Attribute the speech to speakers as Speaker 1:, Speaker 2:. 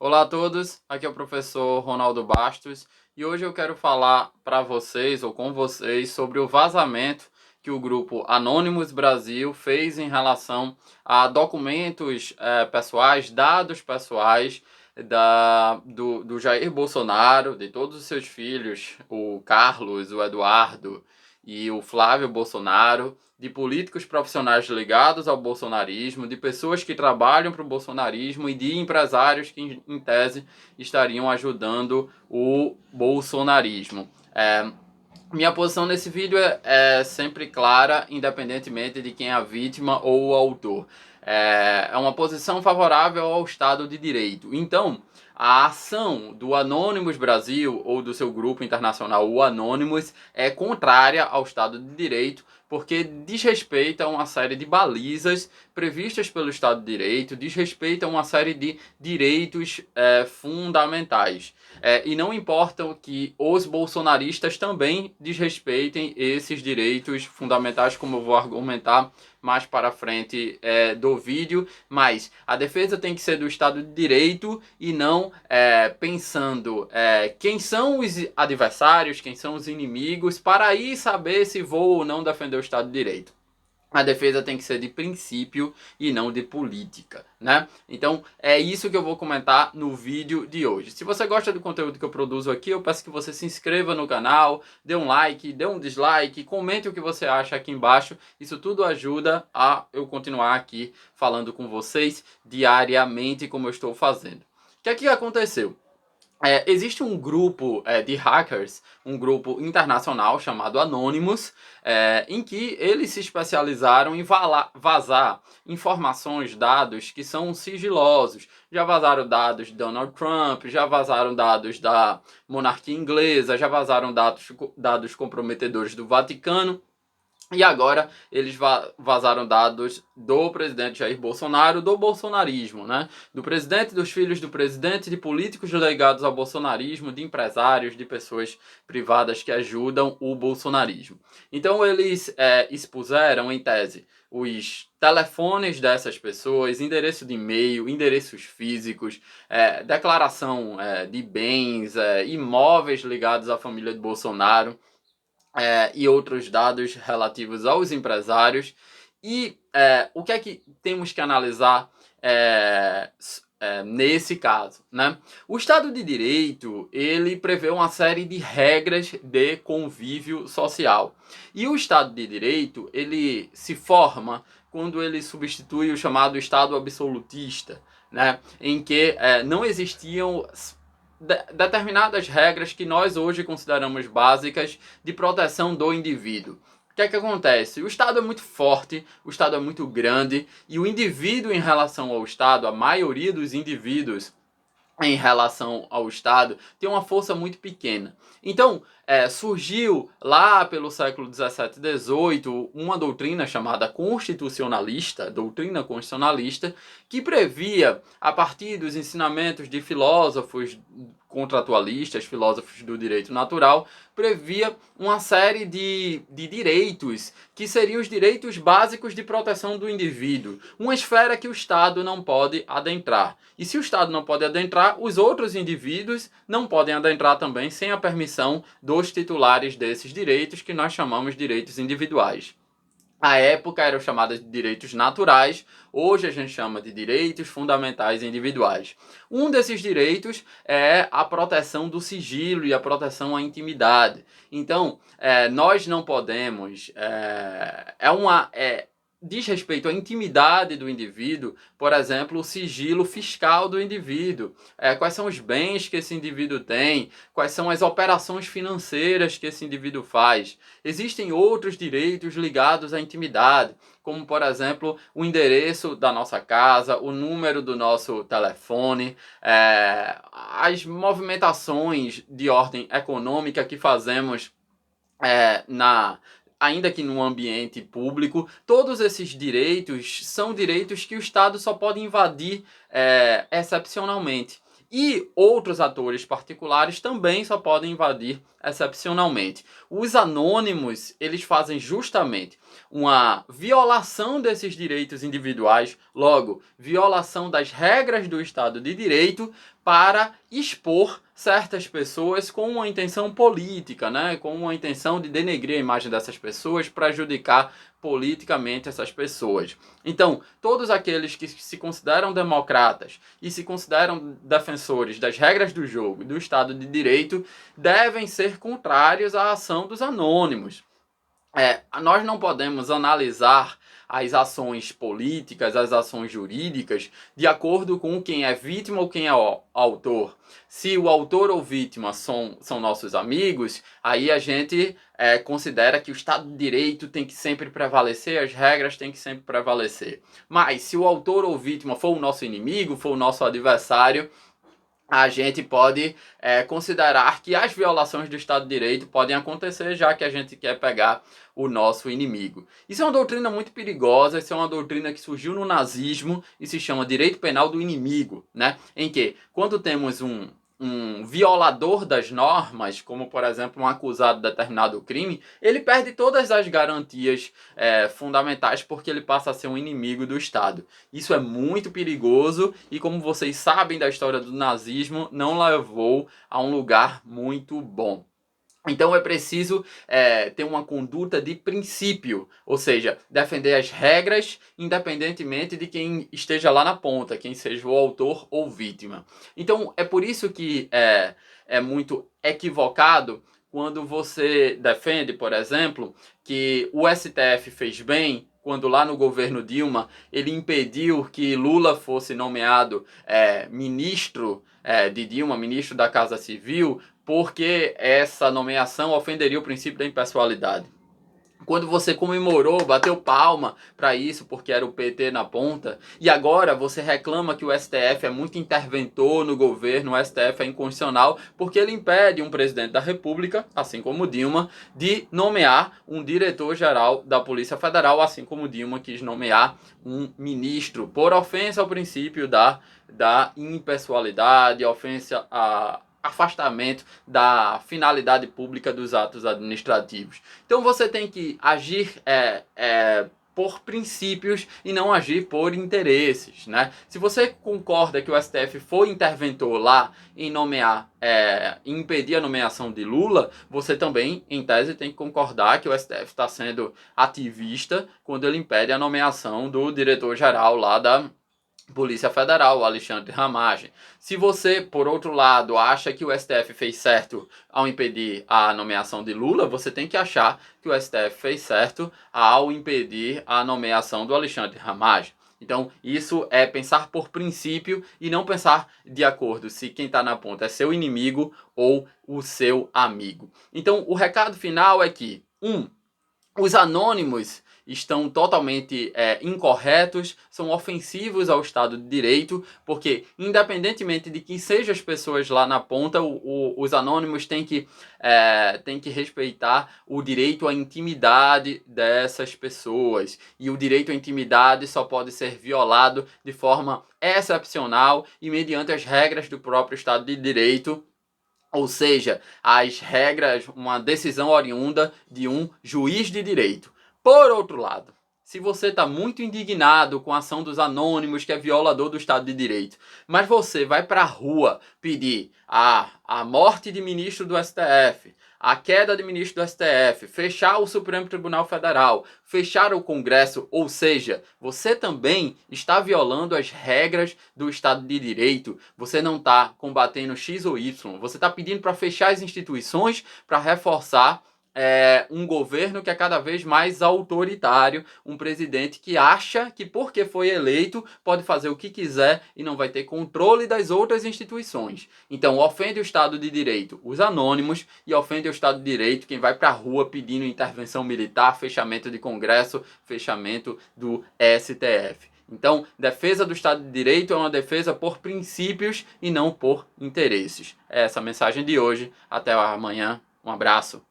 Speaker 1: Olá a todos, aqui é o professor Ronaldo Bastos e hoje eu quero falar para vocês ou com vocês sobre o vazamento que o grupo Anonymous Brasil fez em relação a documentos pessoais, dados pessoais do Jair Bolsonaro, de todos os seus filhos, o Carlos, o Eduardo e o Flávio Bolsonaro, de políticos profissionais ligados ao bolsonarismo, de pessoas que trabalham para o bolsonarismo e de empresários que, em tese, estariam ajudando o bolsonarismo. Minha posição nesse vídeo é sempre clara, independentemente de quem é a vítima ou o autor. É uma posição favorável ao Estado de Direito. Então, a ação do Anonymous Brasil ou do seu grupo internacional, o Anonymous, é contrária ao Estado de Direito, porque desrespeita uma série de balizas previstas pelo Estado de Direito, desrespeita uma série de direitos fundamentais. E não importa que os bolsonaristas também desrespeitem esses direitos fundamentais, como eu vou argumentar mais para frente do vídeo, mas a defesa tem que ser do Estado de Direito e não pensando quem são os adversários, quem são os inimigos, para aí saber se vou ou não defender o Estado de Direito. A defesa tem que ser de princípio e não de política, né? Então é isso que eu vou comentar no vídeo de hoje. Se você gosta do conteúdo que eu produzo aqui, eu peço que você se inscreva no canal, dê um like, dê um dislike, comente o que você acha aqui embaixo. Isso tudo ajuda a eu continuar aqui falando com vocês diariamente como eu estou fazendo. O que é que aconteceu? Existe um grupo de hackers, um grupo internacional chamado Anonymous, em que eles se especializaram em vazar informações, dados que são sigilosos. Já vazaram dados de Donald Trump, já vazaram dados da monarquia inglesa, já vazaram dados comprometedores do Vaticano. E agora eles vazaram dados do presidente Jair Bolsonaro, do bolsonarismo, né? Do presidente, dos filhos do presidente, de políticos ligados ao bolsonarismo, de empresários, de pessoas privadas que ajudam o bolsonarismo. Então eles expuseram, em tese, os telefones dessas pessoas, endereço de e-mail, endereços físicos, declaração de bens, imóveis ligados à família de Bolsonaro, e outros dados relativos aos empresários. E o que é que temos que analisar nesse caso, né? O Estado de Direito, ele prevê uma série de regras de convívio social. E o Estado de Direito, ele se forma quando ele substitui o chamado Estado absolutista, né? Em que não existiam determinadas regras que nós hoje consideramos básicas de proteção do indivíduo. O que é que acontece? O Estado é muito forte, o Estado é muito grande e o indivíduo em relação ao Estado, a maioria dos indivíduos em relação ao Estado, tem uma força muito pequena. Então, surgiu lá pelo século XVII e XVIII uma doutrina chamada constitucionalista, doutrina constitucionalista, que previa, a partir dos ensinamentos de filósofos contratualistas, filósofos do direito natural, previa uma série de direitos que seriam os direitos básicos de proteção do indivíduo, uma esfera que o Estado não pode adentrar. E se o Estado não pode adentrar, os outros indivíduos não podem adentrar também sem a permissão dos titulares desses direitos, que nós chamamos de direitos individuais. À época eram chamadas de direitos naturais, hoje a gente chama de direitos fundamentais individuais. Um desses direitos é a proteção do sigilo e a proteção à intimidade. Então, nós não podemos. Diz respeito à intimidade do indivíduo, por exemplo, o sigilo fiscal do indivíduo, quais são os bens que esse indivíduo tem, quais são as operações financeiras que esse indivíduo faz. Existem outros direitos ligados à intimidade, como, por exemplo, o endereço da nossa casa, o número do nosso telefone, as movimentações de ordem econômica que fazemos ainda que num ambiente público. Todos esses direitos são direitos que o Estado só pode invadir excepcionalmente. E outros atores particulares também só podem invadir excepcionalmente. Os anônimos, eles fazem justamente uma violação desses direitos individuais, logo, violação das regras do Estado de Direito, para expor certas pessoas com uma intenção política, né? Com uma intenção de denegrir a imagem dessas pessoas, prejudicar politicamente essas pessoas. Então, todos aqueles que se consideram democratas e se consideram defensores das regras do jogo e do Estado de Direito devem ser contrários à ação dos anônimos. Nós não podemos analisar as ações políticas, as ações jurídicas, de acordo com quem é vítima ou quem é o autor. Se o autor ou vítima são nossos amigos, aí a gente considera que o Estado de Direito tem que sempre prevalecer, as regras têm que sempre prevalecer. Mas se o autor ou vítima for o nosso inimigo, for o nosso adversário, a gente pode considerar que as violações do Estado de Direito podem acontecer, já que a gente quer pegar o nosso inimigo. Isso é uma doutrina muito perigosa, isso é uma doutrina que surgiu no nazismo e se chama direito penal do inimigo, né? Em que, quando temos um violador das normas, como por exemplo um acusado de determinado crime, ele perde todas as garantias fundamentais porque ele passa a ser um inimigo do Estado. Isso é muito perigoso e, como vocês sabem da história do nazismo, não levou a um lugar muito bom. Então é preciso ter uma conduta de princípio, ou seja, defender as regras independentemente de quem esteja lá na ponta, quem seja o autor ou vítima. Então é por isso que é muito equivocado quando você defende, por exemplo, que o STF fez bem quando lá no governo Dilma ele impediu que Lula fosse nomeado ministro de Dilma, ministro da Casa Civil, porque essa nomeação ofenderia o princípio da impessoalidade. Quando você comemorou, bateu palma para isso, porque era o PT na ponta, e agora você reclama que o STF é muito interventor no governo, o STF é inconstitucional, porque ele impede um presidente da República, assim como Dilma, de nomear um diretor-geral da Polícia Federal, assim como Dilma quis nomear um ministro, por ofensa ao princípio da impessoalidade, ofensa a afastamento da finalidade pública dos atos administrativos. Então você tem que agir por princípios e não agir por interesses, né? Se você concorda que o STF foi interventor lá em nomear, em impedir a nomeação de Lula, você também, em tese, tem que concordar que o STF está sendo ativista quando ele impede a nomeação do diretor-geral lá da Polícia Federal, o Alexandre Ramagem. Se você, por outro lado, acha que o STF fez certo ao impedir a nomeação de Lula, você tem que achar que o STF fez certo ao impedir a nomeação do Alexandre Ramagem. Então, isso é pensar por princípio e não pensar de acordo se quem está na ponta é seu inimigo ou o seu amigo. Então, o recado final é que, os anônimos estão totalmente incorretos, são ofensivos ao Estado de Direito, porque independentemente de quem sejam as pessoas lá na ponta, os anônimos têm que respeitar o direito à intimidade dessas pessoas. E o direito à intimidade só pode ser violado de forma excepcional e mediante as regras do próprio Estado de Direito, ou seja, as regras, uma decisão oriunda de um juiz de direito. Por outro lado, se você está muito indignado com a ação dos anônimos, que é violador do Estado de Direito, mas você vai para a rua pedir a morte de ministro do STF, a queda de ministro do STF, fechar o Supremo Tribunal Federal, fechar o Congresso, ou seja, você também está violando as regras do Estado de Direito, você não está combatendo X ou Y, você está pedindo para fechar as instituições, para reforçar um governo que é cada vez mais autoritário, um presidente que acha que porque foi eleito pode fazer o que quiser e não vai ter controle das outras instituições. Então ofende o Estado de Direito os anônimos e ofende o Estado de Direito quem vai para a rua pedindo intervenção militar, fechamento de Congresso, fechamento do STF. Então, defesa do Estado de Direito é uma defesa por princípios e não por interesses. É essa a mensagem de hoje. Até amanhã. Um abraço.